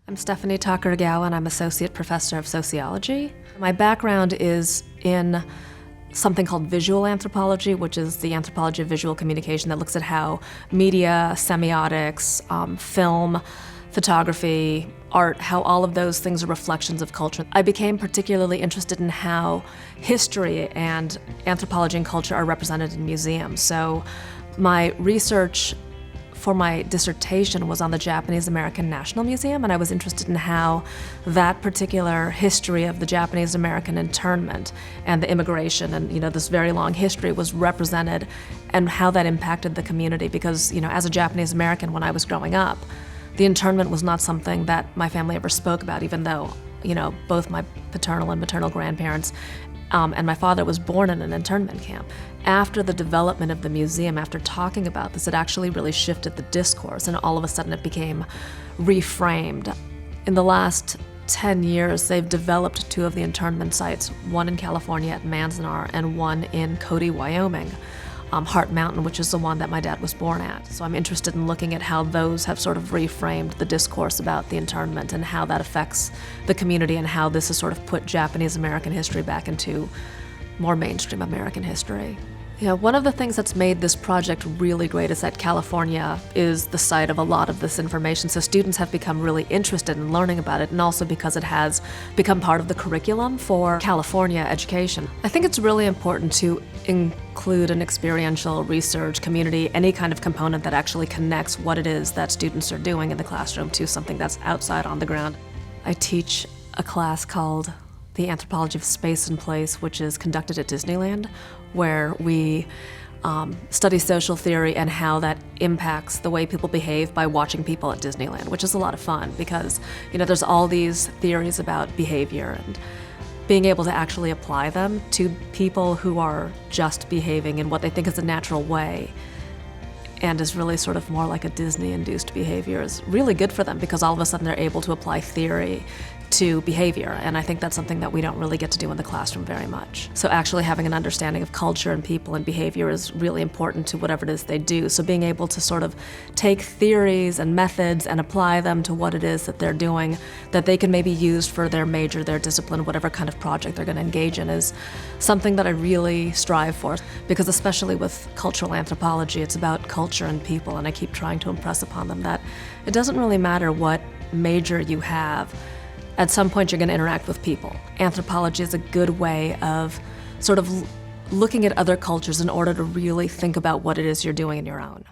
I'm Stephanie Takaragawa, and I'm Associate Professor of Sociology. My background is in something called visual anthropology, which is the anthropology of visual communication that looks at how media, semiotics, film, photography, art, how all of those things are reflections of culture. I became particularly interested in how history and anthropology and culture are represented in museums. So my research for my dissertation was on the Japanese American National Museum, and I was interested in how that particular history of the Japanese American internment and the immigration and this very long history was represented and how that impacted the community. Because as a Japanese American, when I was growing up, the internment was not something that my family ever spoke about, even though both my paternal and maternal grandparents and my father was born in an internment camp. After the development of the museum, after talking about this, it actually really shifted the discourse, and all of a sudden it became reframed. In the last 10 years, they've developed two of the internment sites, one in California at Manzanar and one in Cody, Wyoming, Heart Mountain, which is the one that my dad was born at. So I'm interested in looking at how those have sort of reframed the discourse about the internment and how that affects the community and how this has sort of put Japanese American history back into more mainstream American history. One of the things that's made this project really great is that California is the site of a lot of this information, so students have become really interested in learning about it, and also because it has become part of the curriculum for California education. I think it's really important to include an experiential research community, any kind of component that actually connects what it is that students are doing in the classroom to something that's outside on the ground. I teach a class called the Anthropology of Space and Place, which is conducted at Disneyland, where we study social theory and how that impacts the way people behave by watching people at Disneyland, which is a lot of fun because there's all these theories about behavior, and being able to actually apply them to people who are just behaving in what they think is a natural way and is really sort of more like a Disney-induced behavior is really good for them, because all of a sudden they're able to apply theory to behavior, and I think that's something that we don't really get to do in the classroom very much. So actually having an understanding of culture and people and behavior is really important to whatever it is they do. So being able to sort of take theories and methods and apply them to what it is that they're doing, that they can maybe use for their major, their discipline, whatever kind of project they're going to engage in, is something that I really strive for. Because especially with cultural anthropology, it's about culture and people, and I keep trying to impress upon them that it doesn't really matter what major you have. At some point, you're going to interact with people. Anthropology is a good way of sort of looking at other cultures in order to really think about what it is you're doing in your own.